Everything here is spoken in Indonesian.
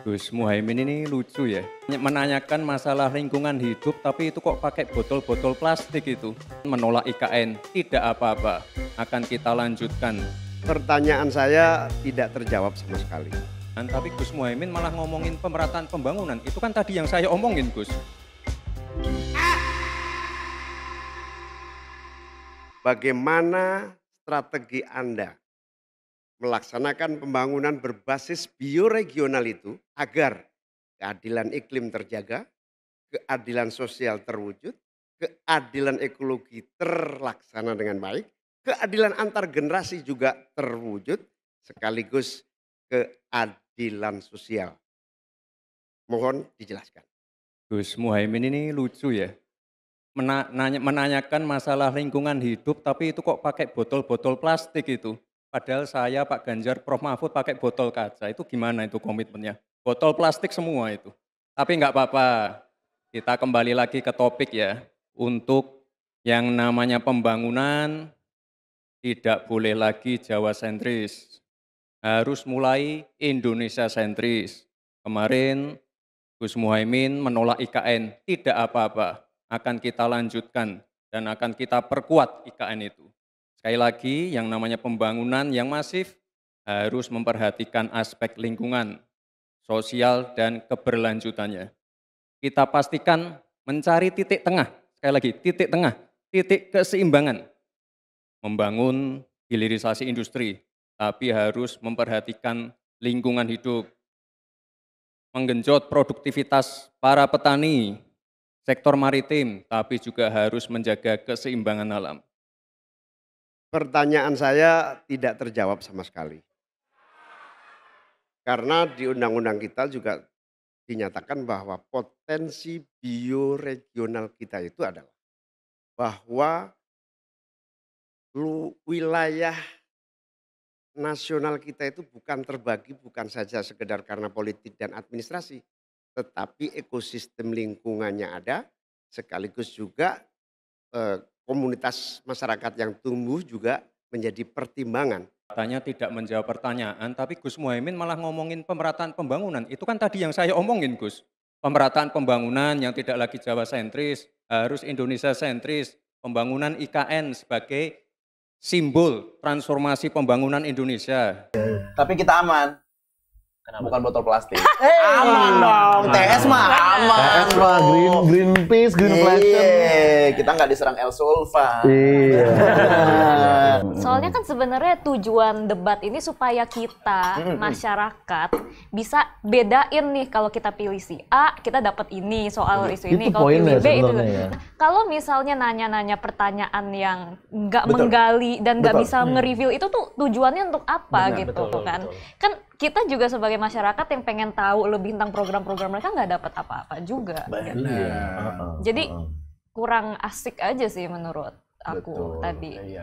Gus Muhaimin ini lucu ya, menanyakan masalah lingkungan hidup tapi itu kok pakai botol-botol plastik itu. Menolak IKN, tidak apa-apa, akan kita lanjutkan. Pertanyaan saya tidak terjawab sama sekali. Tapi Gus Muhaimin malah ngomongin pemerataan pembangunan, itu kan tadi yang saya omongin Gus. Bagaimana strategi Anda melaksanakan pembangunan berbasis bioregional itu agar keadilan iklim terjaga, keadilan sosial terwujud, keadilan ekologi terlaksana dengan baik, keadilan antar generasi juga terwujud, sekaligus keadilan sosial. Mohon dijelaskan. Gus Muhaimin ini lucu ya, menanyakan masalah lingkungan hidup tapi itu kok pakai botol-botol plastik itu. Padahal saya, Pak Ganjar, Prof Mahfud pakai botol kaca, itu gimana itu komitmennya? Botol plastik semua itu. Tapi nggak apa-apa, kita kembali lagi ke topik ya. Untuk yang namanya pembangunan, tidak boleh lagi Jawa sentris. Harus mulai Indonesia sentris. Kemarin Gus Muhaimin menolak IKN, tidak apa-apa, akan kita lanjutkan dan akan kita perkuat IKN itu. Sekali lagi, yang namanya pembangunan yang masif harus memperhatikan aspek lingkungan, sosial, dan keberlanjutannya. Kita pastikan mencari titik tengah, sekali lagi titik tengah, titik keseimbangan. Membangun hilirisasi industri, tapi harus memperhatikan lingkungan hidup. Menggenjot produktivitas para petani, sektor maritim, tapi juga harus menjaga keseimbangan alam. Pertanyaan saya tidak terjawab sama sekali. Karena di undang-undang kita juga dinyatakan bahwa potensi bioregional kita itu adalah bahwa wilayah nasional kita itu bukan terbagi bukan saja sekedar karena politik dan administrasi, tetapi ekosistem lingkungannya ada, sekaligus juga komunitas masyarakat yang tumbuh juga menjadi pertimbangan. Katanya tidak menjawab pertanyaan, tapi Gus Muhaimin malah ngomongin pemerataan pembangunan. Itu kan tadi yang saya omongin Gus. Pemerataan pembangunan yang tidak lagi Jawa sentris, harus Indonesia sentris. Pembangunan IKN sebagai simbol transformasi pembangunan Indonesia. Tapi kita aman. Kenapa? Bukan botol plastik. Aman dong, TS mah aman. TS mah Greenpeace, Green Flation. Kita nggak diserang El Sulfa. Iya. Soalnya kan sebenarnya tujuan debat ini supaya kita masyarakat bisa bedain nih, kalau kita pilih si A kita dapat ini soal isu ini, kalau pilih B itu. Kalau misalnya nanya-nanya pertanyaan yang nggak menggali dan nggak bisa nge-review, itu tuh tujuannya untuk apa? Benar, gitu betul, kan? betul. Kan kita juga sebagai masyarakat yang pengen tahu lebih tentang program-program mereka nggak dapat apa-apa juga. Gitu. Jadi kurang asik aja sih menurut aku tadi.